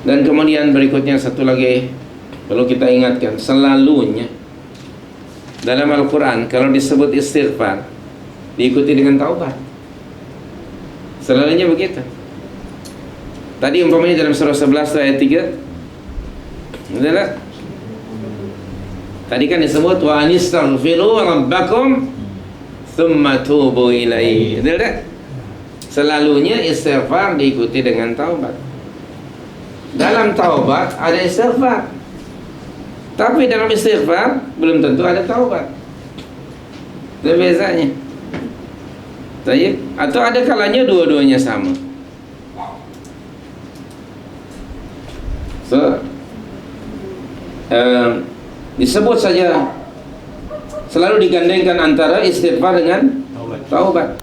Dan kemudian berikutnya satu lagi perlu kita ingatkan, selalunya dalam Al-Quran kalau disebut istighfar diikuti dengan taubat. Selalunya begitu. Tadi umpamanya dalam surah 11 ayat 3, betul tak? Tadi kan disebut wa anistaghfiru rabbakum tsumma tubu ilaihi. Betul tak? Selalunya istighfar diikuti dengan taubat. Dalam taubat ada istighfar, tapi dalam istighfar belum tentu ada taubat. Itu bezanya. Atau ada kalanya dua-duanya sama. So, disebut saja selalu digandengkan antara istighfar dengan taubat.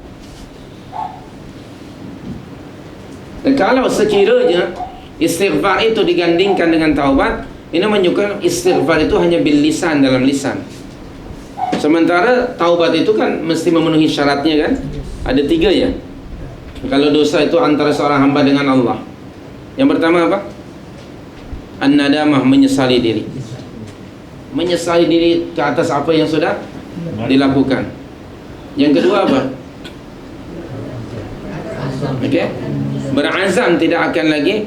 Dan kalau sekiranya istighfar itu digandingkan dengan taubat, ini menunjukkan istighfar itu hanya bil lisan, dalam lisan. Sementara taubat itu kan mesti memenuhi syaratnya kan? Ada 3 ya. Kalau dosa itu antara seorang hamba dengan Allah. Yang pertama apa? An-nadamah, menyesali diri. Menyesali diri ke atas apa yang sudah dilakukan. Yang kedua apa? Okey. Berazam tidak akan lagi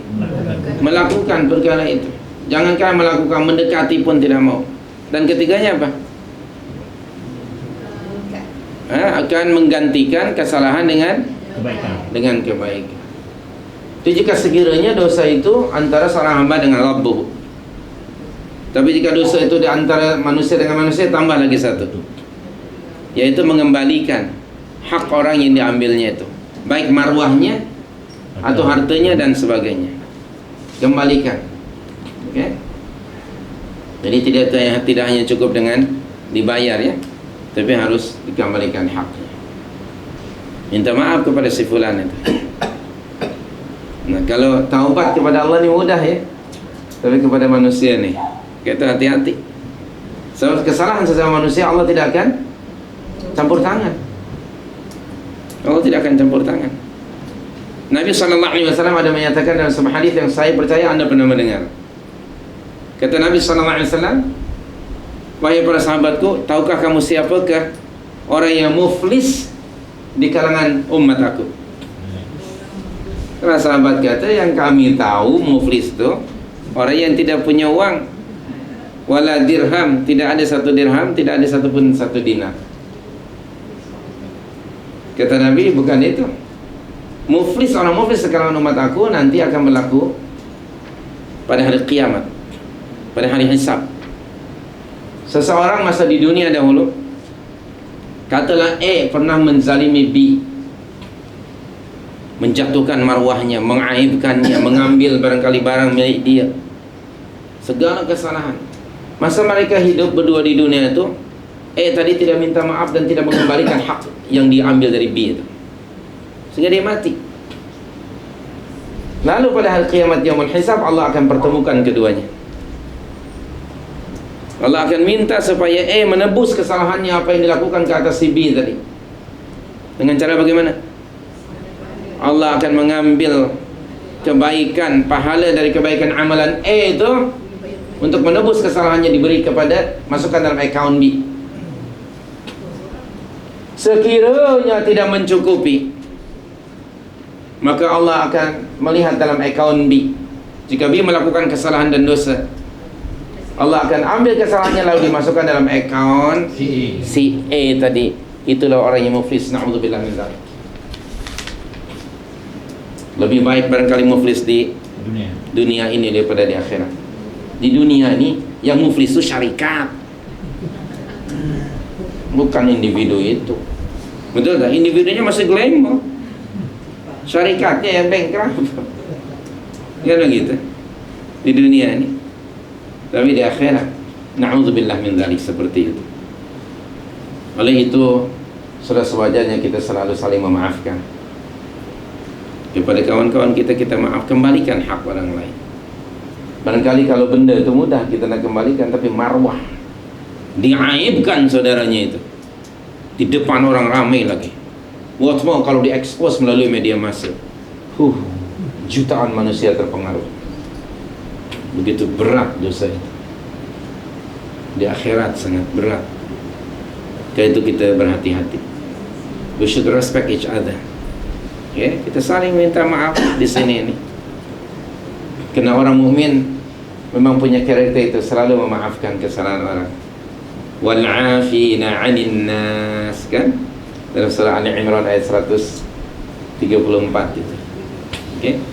melakukan perkara itu. Jangankan melakukan, mendekati pun tidak mau. Dan ketiganya apa? Akan menggantikan kesalahan dengan kebaikan. Itu jika sekiranya dosa itu antara seorang hamba dengan Rabbuh. Tapi jika dosa itu di antara manusia dengan manusia, tambah lagi satu, yaitu mengembalikan hak orang yang diambilnya itu, baik marwahnya atau hartanya dan sebagainya. Kembalikan. Okay? Jadi tidak hanya cukup dengan dibayar ya, tapi harus dikembalikan haknya. Minta maaf kepada si fulan itu. Nah, kalau taubat kepada Allah ini mudah ya, tapi kepada manusia nih kita hati-hati. Sebab kesalahan sesama manusia Allah tidak akan campur tangan. Allah tidak akan campur tangan. Nabi SAW ada menyatakan dalam sebuah hadis yang saya percaya Anda pernah mendengar. Kata Nabi SAW, wahai para sahabatku, tahukah kamu siapakah orang yang muflis di kalangan umat aku? Para sahabat kata, yang kami tahu muflis itu orang yang tidak punya uang, wala dirham, tidak ada satu dirham, tidak ada satupun satu dinar. Kata Nabi, bukan itu. Muflis, orang muflis sekarang umat aku nanti akan berlaku pada hari kiamat, pada hari hisab. Seseorang masa di dunia dahulu, katalah pernah menzalimi B, menjatuhkan marwahnya, mengaibkannya, mengambil barangkali barang milik dia, segala kesalahan. Masa mereka hidup berdua di dunia itu, tadi tidak minta maaf dan tidak mengembalikan hak yang diambil dari B itu, sehingga dia mati. Lalu pada hari kiamat yaumul hisab, Allah akan pertemukan keduanya. Allah akan minta supaya menebus kesalahannya apa yang dilakukan ke atas si B tadi. Dengan cara bagaimana? Allah akan mengambil kebaikan, pahala dari kebaikan amalan itu untuk menebus kesalahannya, diberi kepada, masukkan dalam account B. Sekiranya tidak mencukupi, maka Allah akan melihat dalam account B. Jika B melakukan kesalahan dan dosa, Allah akan ambil kesalahannya lalu dimasukkan dalam account si A tadi. Itulah orang yang muflis. Na'udzubillah min dzalik. Lebih baik barangkali muflis di dunia ini daripada di akhirat. Di dunia ini yang muflis itu syarikat, bukan individu itu. Betul tak? Individunya masih glamour, syarikatnya yang bankrupt. Kan begitu di dunia ini. Tapi di akhirat, na'udzubillah min dzalik, seperti itu. Oleh itu, sudah sewajarnya kita selalu saling memaafkan. Kepada kawan-kawan kita, kita maaf, kembalikan hak orang lain. Barangkali kalau benda itu mudah kita nak kembalikan, tapi marwah, diaibkan saudaranya itu di depan orang ramai lagi. What more kalau diekspos melalui media massa, jutaan manusia terpengaruh. Begitu berat dosa itu. Di akhirat sangat berat. Karena itu kita berhati-hati. We should respect each other. Okay? Kita saling minta maaf di sini ini. Karena orang mukmin memang punya karakter itu, selalu memaafkan kesalahan orang. Wal 'afina 'anil nas, kan? Dalam surah Ali Imran ayat 134 itu. Okey.